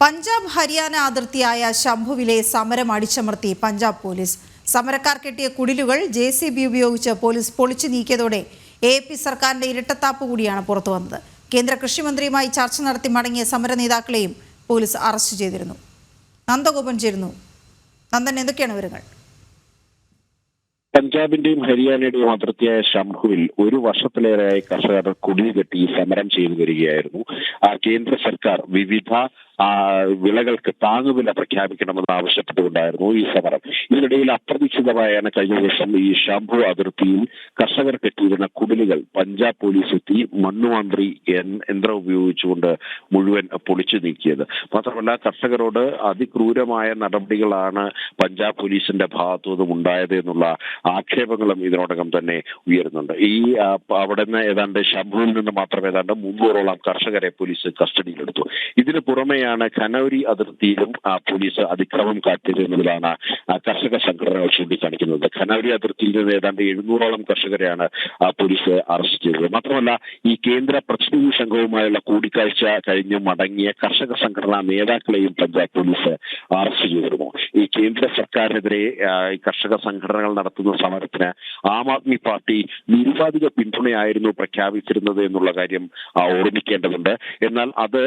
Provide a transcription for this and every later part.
പഞ്ചാബ് ഹരിയാന അതിർത്തിയായ ശംഭുവിലെ സമരം അടിച്ചമർത്തി പഞ്ചാബ് പോലീസ്. സമരക്കാർ കെട്ടിയ കുടിലുകൾ JCB ഉപയോഗിച്ച് പോലീസ് പൊളിച്ചു നീക്കിയതോടെ AP സർക്കാരിന്റെ ഇരട്ടത്താപ്പ് കൂടിയാണ് പുറത്തു വന്നത്. കേന്ദ്ര കൃഷിമന്ത്രിയുമായി ചർച്ച നടത്തി മടങ്ങിയ സമര നേതാക്കളെയും പോലീസ് അറസ്റ്റ് ചെയ്തിരുന്നു. നന്ദഗോപൻ ചേരുന്നു. നന്ദൻ, എന്തൊക്കെയാണ് വിവരങ്ങൾ? പഞ്ചാബിന്റെയും ഹരിയാനയുടെയും അതിർത്തിയായ ശംഭുവിൽ ഒരു വർഷത്തിലേറെയായി കർഷകർ കുടിൽ കെട്ടി സമരം ചെയ്തു വരികയായിരുന്നു. കേന്ദ്ര സർക്കാർ വിവിധ വിളകൾക്ക് താങ്ങുവില പ്രഖ്യാപിക്കണമെന്ന് ആവശ്യപ്പെട്ടുകൊണ്ടായിരുന്നു ഈ സമരം. ഇതിനിടയിൽ അപ്രതീക്ഷിതമായാണ് കഴിഞ്ഞ ദിവസം ഈ ശംഭു അതിർത്തിയിൽ കർഷകർ കെട്ടിയിരുന്ന കുടിലുകൾ പഞ്ചാബ് പോലീസ് എത്തി മണ്ണുമാന്ത്രി യന്ത്രം ഉപയോഗിച്ചുകൊണ്ട് മുഴുവൻ പൊളിച്ചു നീക്കിയത്. മാത്രമല്ല, കർഷകരോട് അതിക്രൂരമായ നടപടികളാണ് പഞ്ചാബ് പോലീസിന്റെ ഭാഗത്തു നിന്നും ഉണ്ടായത് എന്നുള്ള ആക്ഷേപങ്ങളും ഇതിനോടകം തന്നെ ഉയരുന്നുണ്ട്. അവിടെ നിന്ന് ഏതാണ്ട് ശംഭുവിൽ നിന്ന് മാത്രം ഏതാണ്ട് 300ഓളം കർഷകരെ പോലീസ് കസ്റ്റഡിയിലെടുത്തു. ഇതിന് പുറമെ ഖനൌരി അതിർത്തിയിലും പോലീസ് അതിക്രമം കാട്ടിയത് എന്നുള്ളതാണ് കർഷക സംഘടനകൾ ചൂണ്ടിക്കാണിക്കുന്നത്. ഖനൌരി അതിർത്തിയിൽ നിന്ന് ഏതാണ്ട് 700ഓളം കർഷകരെയാണ് പോലീസ് അറസ്റ്റ് ചെയ്തത്. മാത്രമല്ല, ഈ കേന്ദ്ര പ്രതിനിധി സംഘവുമായുള്ള കൂടിക്കാഴ്ച കഴിഞ്ഞ് മടങ്ങിയ കർഷക സംഘടനാ നേതാക്കളെയും പഞ്ചാബ് പോലീസ് അറസ്റ്റ് ചെയ്തിരുന്നു. ഈ കേന്ദ്ര സർക്കാരിനെതിരെ ഈ കർഷക സംഘടനകൾ നടത്തുന്ന സമരത്തിന് ആം ആദ്മി പാർട്ടി നിരുപാധിക പിന്തുണയായിരുന്നു പ്രഖ്യാപിച്ചിരുന്നത് എന്നുള്ള കാര്യം ഓർമ്മിക്കേണ്ടതുണ്ട്. എന്നാൽ അത്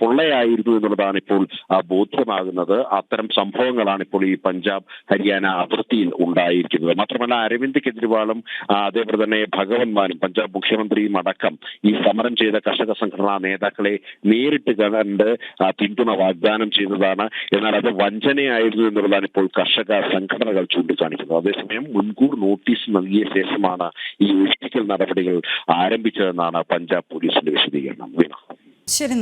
പൊള്ളയായിരുന്നു എന്നുള്ളതാണ് ഇപ്പോൾ ബോധ്യമാകുന്നത്. അത്തരം സംഭവങ്ങളാണ് ഇപ്പോൾ ഈ പഞ്ചാബ് ഹരിയാന അതിർത്തിയിൽ ഉണ്ടായിരിക്കുന്നത്. മാത്രമല്ല, അരവിന്ദ് കെജ്രിവാളും അതേപോലെ തന്നെ ഭഗവന്ത് മാനും പഞ്ചാബ് മുഖ്യമന്ത്രിയും അടക്കം ഈ സമരം ചെയ്ത കർഷക സംഘടനാ നേതാക്കളെ നേരിട്ട് കണ്ട് പിന്തുണ വാഗ്ദാനം ചെയ്തതാണ്. എന്നാൽ അത് വഞ്ചനയായിരുന്നു എന്നുള്ളതാണ് ഇപ്പോൾ കർഷക സംഘടനകൾ ചൂണ്ടിക്കാണിക്കുന്നത്. അതേസമയം മുൻകൂർ നോട്ടീസ് നൽകിയ ശേഷമാണ് ഈ ഒഴിപ്പിക്കൽ നടപടികൾ ആരംഭിച്ചതെന്നാണ് പഞ്ചാബ് പോലീസിന്റെ വിശദീകരണം. ശരി.